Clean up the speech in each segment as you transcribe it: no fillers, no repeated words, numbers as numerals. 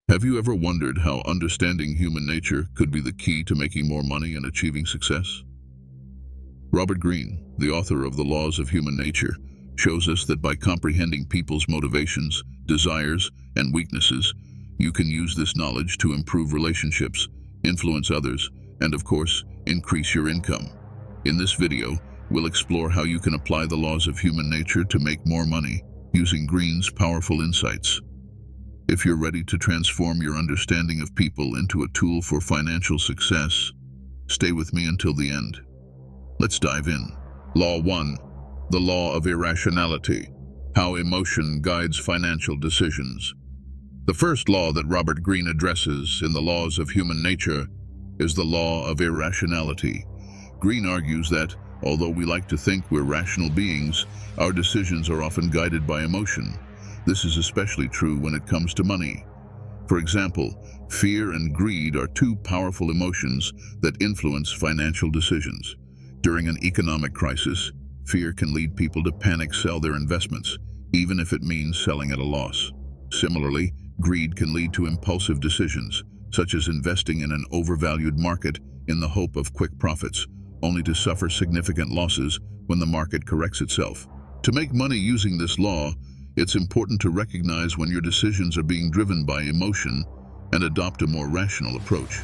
Have you ever wondered how understanding human nature could be the key to making more money and achieving success? Robert Greene, the author of The Laws of Human Nature, shows us that by comprehending people's motivations, desires, and weaknesses, you can use this knowledge to improve relationships, influence others, and of course, increase your income. In this video, we'll explore how you can apply the laws of human nature to make more money using Greene's powerful insights. If you're ready to transform your understanding of people into a tool for financial success, stay with me until the end. Let's dive in. Law 1. The Law of Irrationality. How emotion guides financial decisions. The first law that Robert Greene addresses in The Laws of Human Nature is the law of irrationality. Greene argues that, although we like to think we're rational beings, our decisions are often guided by emotion. This is especially true when it comes to money. For example, fear and greed are two powerful emotions that influence financial decisions. During an economic crisis, fear can lead people to panic sell their investments, even if it means selling at a loss. Similarly, greed can lead to impulsive decisions, such as investing in an overvalued market in the hope of quick profits, only to suffer significant losses when the market corrects itself. To make money using this law, it's important to recognize when your decisions are being driven by emotion and adopt a more rational approach.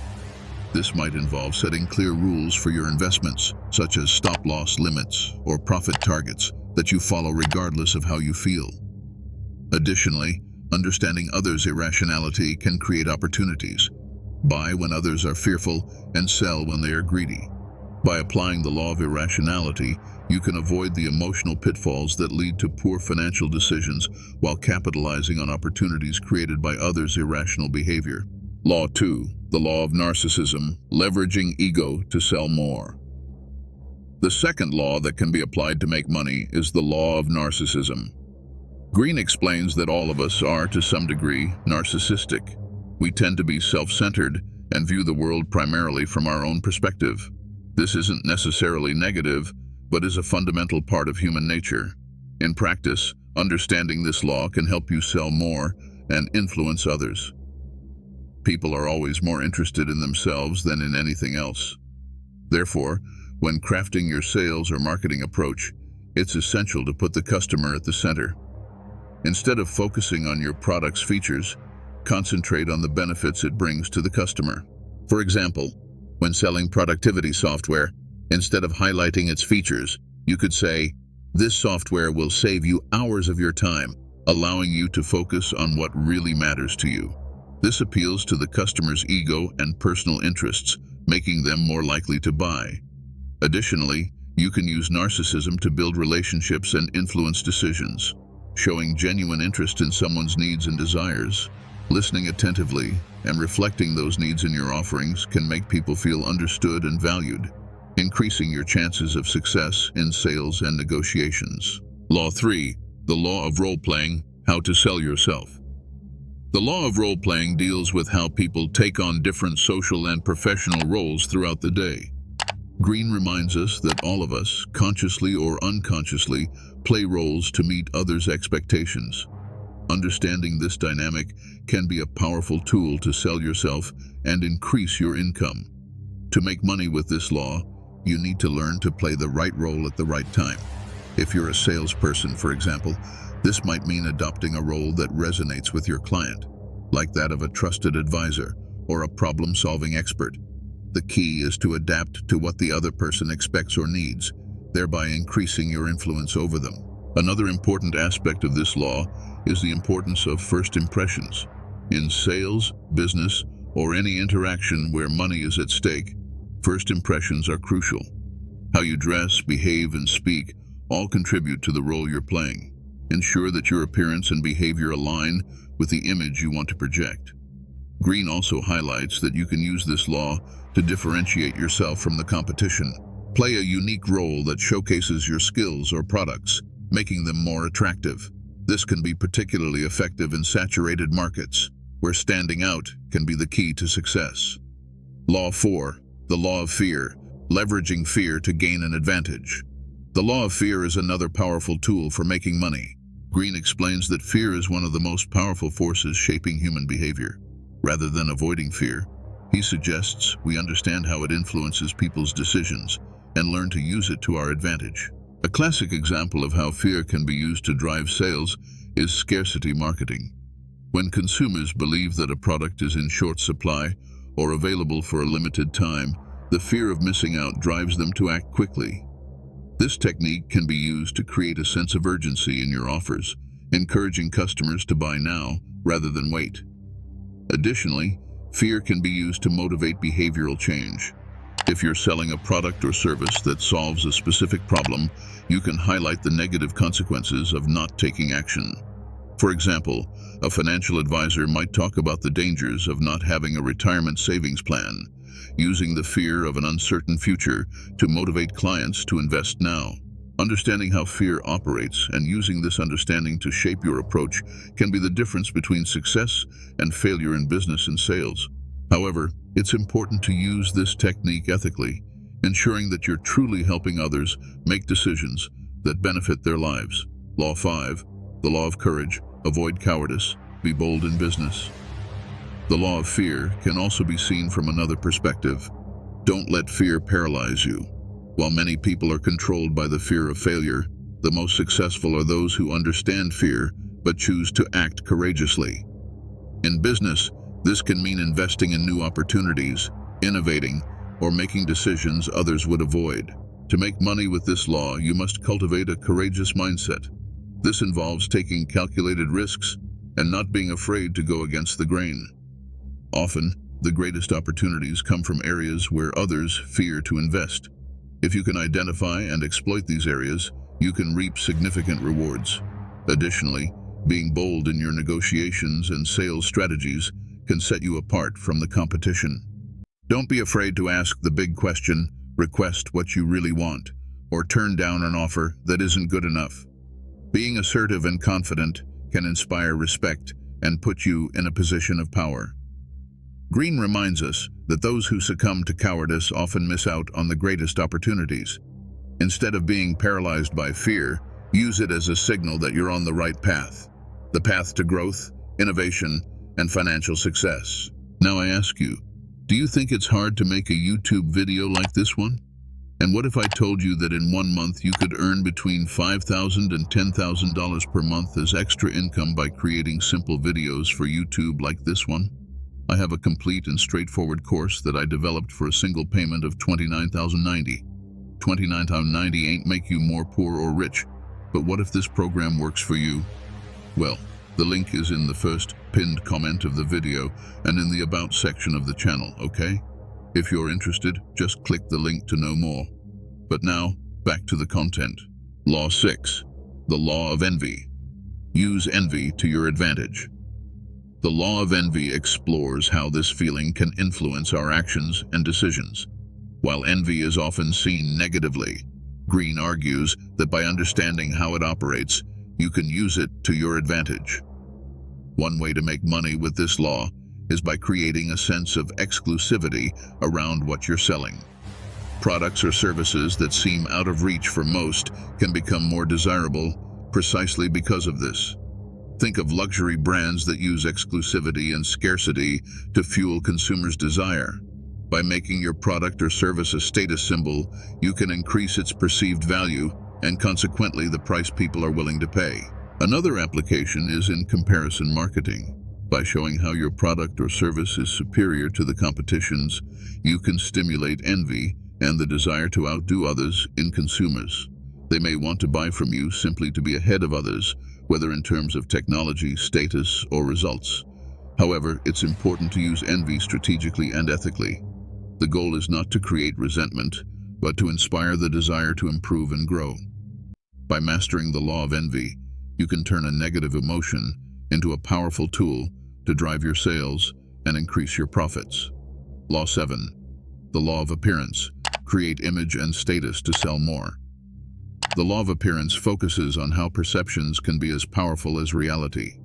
This might involve setting clear rules for your investments, such as stop-loss limits or profit targets that you follow regardless of how you feel. Additionally, understanding others' irrationality can create opportunities. Buy when others are fearful and sell when they are greedy. By applying the law of irrationality, you can avoid the emotional pitfalls that lead to poor financial decisions while capitalizing on opportunities created by others' irrational behavior. Law 2. The Law of Narcissism. Leveraging ego to sell more. The second law that can be applied to make money is the law of narcissism. Greene explains that all of us are, to some degree, narcissistic. We tend to be self-centered and view the world primarily from our own perspective. This isn't necessarily negative, but is a fundamental part of human nature. In practice, understanding this law can help you sell more and influence others. People are always more interested in themselves than in anything else. Therefore, when crafting your sales or marketing approach, it's essential to put the customer at the center. Instead of focusing on your product's features, concentrate on the benefits it brings to the customer. For example, when selling productivity software, instead of highlighting its features, you could say, "This software will save you hours of your time, allowing you to focus on what really matters to you." This appeals to the customer's ego and personal interests, making them more likely to buy. Additionally, you can use narcissism to build relationships and influence decisions. Showing genuine interest in someone's needs and desires, listening attentively, and reflecting those needs in your offerings can make people feel understood and valued, increasing your chances of success in sales and negotiations. Law 3. The Law of Role-Playing. How to sell yourself. The law of role-playing deals with how people take on different social and professional roles throughout the day. Greene reminds us that all of us, consciously or unconsciously, play roles to meet others' expectations. Understanding this dynamic can be a powerful tool to sell yourself and increase your income. To make money with this law, you need to learn to play the right role at the right time. If you're a salesperson, for example, this might mean adopting a role that resonates with your client, like that of a trusted advisor or a problem-solving expert. The key is to adapt to what the other person expects or needs, thereby increasing your influence over them. Another important aspect of this law is the importance of first impressions. In sales, business, or any interaction where money is at stake, first impressions are crucial. How you dress, behave, and speak all contribute to the role you're playing. Ensure that your appearance and behavior align with the image you want to project. Greene also highlights that you can use this law to differentiate yourself from the competition. Play a unique role that showcases your skills or products, making them more attractive. This can be particularly effective in saturated markets, where standing out can be the key to success. Law 4. The Law of Fear. Leveraging fear to gain an advantage. The law of fear is another powerful tool for making money. Greene explains that fear is one of the most powerful forces shaping human behavior. Rather than avoiding fear, he suggests we understand how it influences people's decisions and learn to use it to our advantage. A classic example of how fear can be used to drive sales is scarcity marketing. When consumers believe that a product is in short supply or available for a limited time, the fear of missing out drives them to act quickly. This technique can be used to create a sense of urgency in your offers, encouraging customers to buy now rather than wait. Additionally, fear can be used to motivate behavioral change. If you're selling a product or service that solves a specific problem, you can highlight the negative consequences of not taking action. For example, a financial advisor might talk about the dangers of not having a retirement savings plan, using the fear of an uncertain future to motivate clients to invest now. Understanding how fear operates and using this understanding to shape your approach can be the difference between success and failure in business and sales. However, it's important to use this technique ethically, ensuring that you're truly helping others make decisions that benefit their lives. Law 5, the law of courage: avoid cowardice, be bold in business. The law of fear can also be seen from another perspective. Don't let fear paralyze you. While many people are controlled by the fear of failure, the most successful are those who understand fear but choose to act courageously. In business, this can mean investing in new opportunities, innovating, or making decisions others would avoid. To make money with this law, you must cultivate a courageous mindset. This involves taking calculated risks and not being afraid to go against the grain. Often, the greatest opportunities come from areas where others fear to invest. If you can identify and exploit these areas, you can reap significant rewards. Additionally, being bold in your negotiations and sales strategies can set you apart from the competition. Don't be afraid to ask the big question, request what you really want, or turn down an offer that isn't good enough. Being assertive and confident can inspire respect and put you in a position of power. Greene reminds us that those who succumb to cowardice often miss out on the greatest opportunities. Instead of being paralyzed by fear, use it as a signal that you're on the right path. The path to growth, innovation, and financial success. Now I ask you, do you think it's hard to make a YouTube video like this one? And what if I told you that in 1 month you could earn between $5,000 and $10,000 per month as extra income by creating simple videos for YouTube like this one? I have a complete and straightforward course that I developed for a single payment of $29,090. $29,090 ain't make you more poor or rich, but what if this program works for you? Well, the link is in the first pinned comment of the video and in the About section of the channel, okay? If you're interested, just click the link to know more. But now, back to the content. Law 6, the law of envy. Use envy to your advantage. The law of envy explores how this feeling can influence our actions and decisions. While envy is often seen negatively, Greene argues that by understanding how it operates, you can use it to your advantage. One way to make money with this law is by creating a sense of exclusivity around what you're selling. Products or services that seem out of reach for most can become more desirable precisely because of this. Think of luxury brands that use exclusivity and scarcity to fuel consumers' desire. By making your product or service a status symbol, you can increase its perceived value and consequently the price people are willing to pay. Another application is in comparison marketing. By showing how your product or service is superior to the competition's, you can stimulate envy and the desire to outdo others in consumers. They may want to buy from you simply to be ahead of others, whether in terms of technology, status, or results. However, it's important to use envy strategically and ethically. The goal is not to create resentment, but to inspire the desire to improve and grow. By mastering the law of envy, you can turn a negative emotion into a powerful tool to drive your sales and increase your profits. Law 7, the law of appearance. Create image and status to sell more. The law of appearance focuses on how perceptions can be as powerful as reality.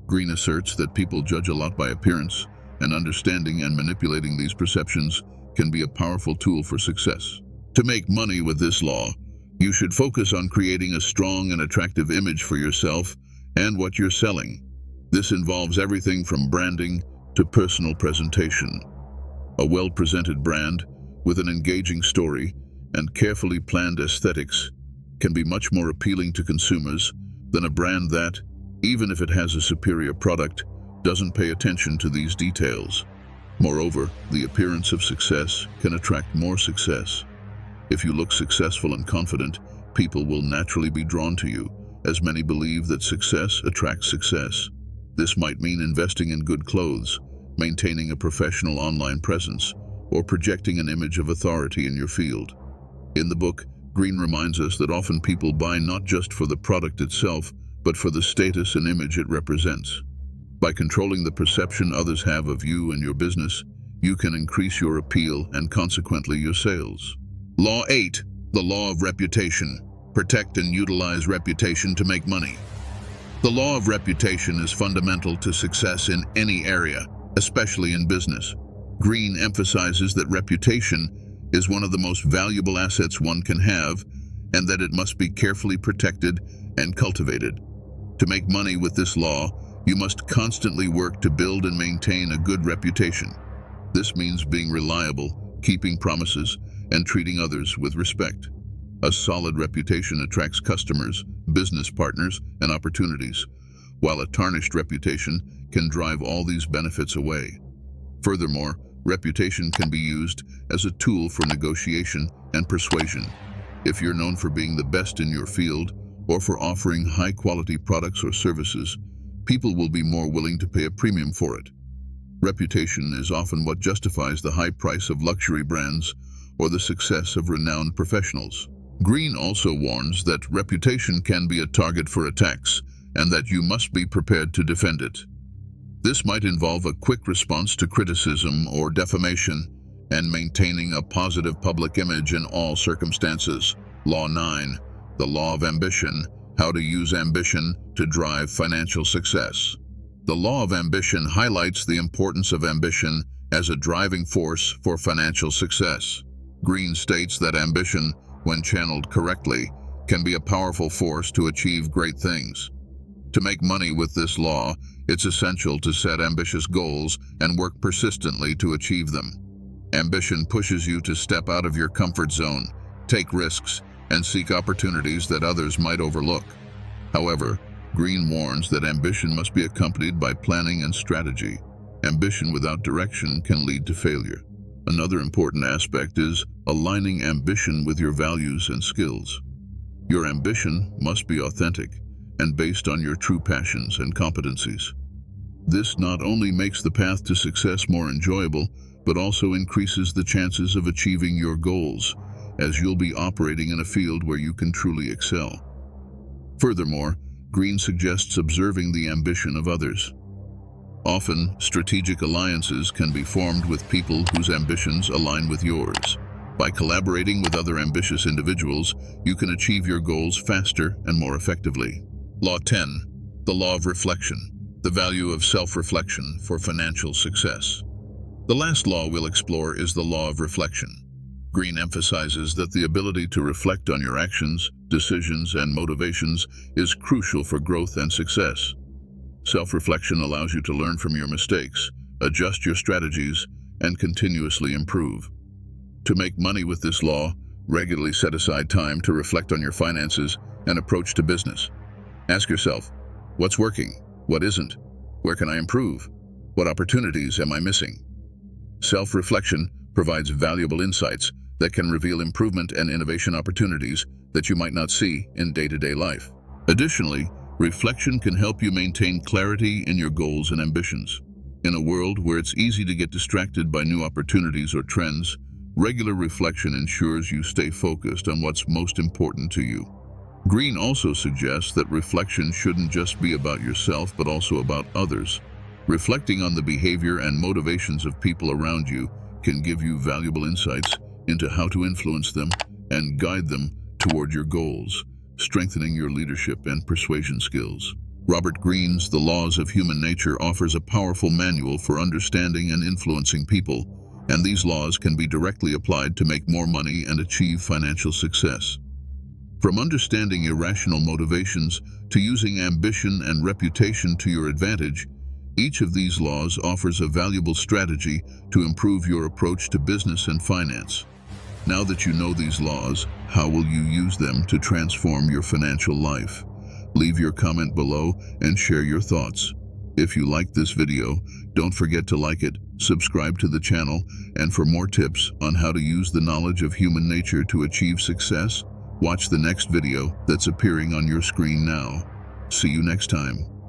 Greene asserts that people judge a lot by appearance, and understanding and manipulating these perceptions can be a powerful tool for success. To make money with this law, you should focus on creating a strong and attractive image for yourself and what you're selling. This involves everything from branding to to personal presentation. A well-presented brand with an engaging story and carefully planned aesthetics can be much more appealing to consumers than a brand that, even if it has a superior product, doesn't pay attention to these details. Moreover, the appearance of success can attract more success. If you look successful and confident, people will naturally be drawn to you, as many believe that success attracts success. This might mean investing in good clothes, maintaining a professional online presence, or projecting an image of authority in your field. In the book, Greene reminds us that often people buy not just for the product itself, but for the status and image it represents. By controlling the perception others have of you and your business, you can increase your appeal and consequently your sales. Law 8, the law of reputation. Protect and utilize reputation to make money. The law of reputation is fundamental to success in any area, especially in business. Greene emphasizes that reputation is one of the most valuable assets one can have, and that it must be carefully protected and cultivated. To make money with this law, you must constantly work to build and maintain a good reputation. This means being reliable, keeping promises, and treating others with respect. A solid reputation attracts customers, business partners, and opportunities, while a tarnished reputation can drive all these benefits away. Furthermore, reputation can be used as a tool for negotiation and persuasion. If you're known for being the best in your field or for offering high-quality products or services, people will be more willing to pay a premium for it. Reputation is often what justifies the high price of luxury brands or the success of renowned professionals. Greene also warns that reputation can be a target for attacks and that you must be prepared to defend it. This might involve a quick response to criticism or defamation and maintaining a positive public image in all circumstances. Law 9, the law of ambition. How to use ambition to drive financial success. The law of ambition highlights the importance of ambition as a driving force for financial success. Greene states that ambition, when channeled correctly, can be a powerful force to achieve great things. To make money with this law, it's essential to set ambitious goals and work persistently to achieve them. Ambition pushes you to step out of your comfort zone, take risks, and seek opportunities that others might overlook. However, Greene warns that ambition must be accompanied by planning and strategy. Ambition without direction can lead to failure. Another important aspect is aligning ambition with your values and skills. Your ambition must be authentic and based on your true passions and competencies. This not only makes the path to success more enjoyable, but also increases the chances of achieving your goals, as you'll be operating in a field where you can truly excel. Furthermore, Greene suggests observing the ambition of others. Often, strategic alliances can be formed with people whose ambitions align with yours. By collaborating with other ambitious individuals, you can achieve your goals faster and more effectively. Law 10, the law of reflection. The value of self-reflection for financial success. The last law we'll explore is the law of reflection. Greene emphasizes that the ability to reflect on your actions, decisions, and motivations is crucial for growth and success. Self-reflection allows you to learn from your mistakes, adjust your strategies, and continuously improve. To make money with this law, regularly set aside time to reflect on your finances and approach to business. Ask yourself, what's working? What isn't? Where can I improve? What opportunities am I missing? Self-reflection provides valuable insights that can reveal improvement and innovation opportunities that you might not see in day-to-day life. Additionally, reflection can help you maintain clarity in your goals and ambitions. In a world where it's easy to get distracted by new opportunities or trends, regular reflection ensures you stay focused on what's most important to you. Greene also suggests that reflection shouldn't just be about yourself, but also about others. Reflecting on the behavior and motivations of people around you can give you valuable insights into how to influence them and guide them toward your goals, strengthening your leadership and persuasion skills. Robert Greene's The Laws of Human Nature offers a powerful manual for understanding and influencing people, and these laws can be directly applied to make more money and achieve financial success. From understanding irrational motivations to using ambition and reputation to your advantage, Each of these laws offers a valuable strategy to improve your approach to business and finance. Now that you know these laws, how will you use them to transform your financial life? Leave your comment below and share your thoughts. If you liked this video, don't forget to like it, subscribe to the channel, and for more tips on how to use the knowledge of human nature to achieve success, watch the next video that's appearing on your screen now. See you next time.